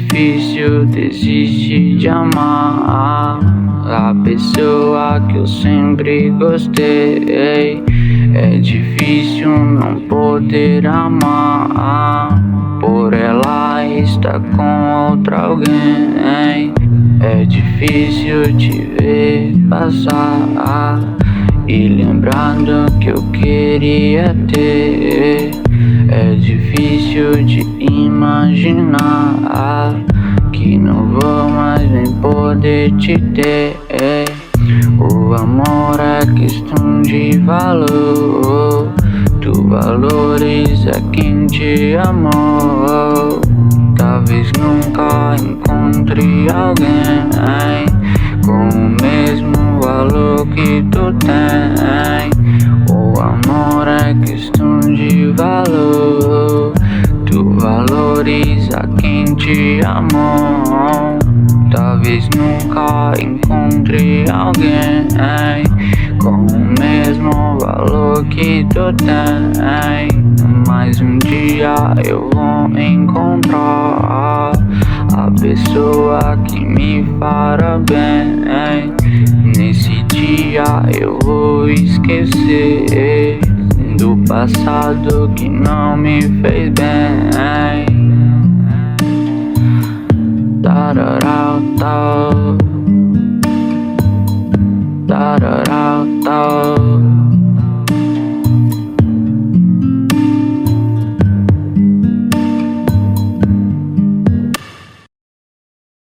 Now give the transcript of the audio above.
difícil desistir de amar a pessoa que eu sempre gostei. É difícil não poder amar por ela estar com outra alguém. É difícil te ver passar e lembrando que eu queria ter. É difícil de imaginar que não vou mais nem poder te ter. O amor é questão de valor. Tu valoriza quem te amou. Talvez nunca encontre alguém com o mesmo valor que tu tem. O amor é questão de valor. Tu valoriza quem te amou. Talvez nunca encontre alguém com o mesmo valor que tu tem. Mas um dia eu vou encontrar a pessoa que me fará bem. Nesse dia eu vou esquecer do passado que não me fez bem. Tararau, tararau.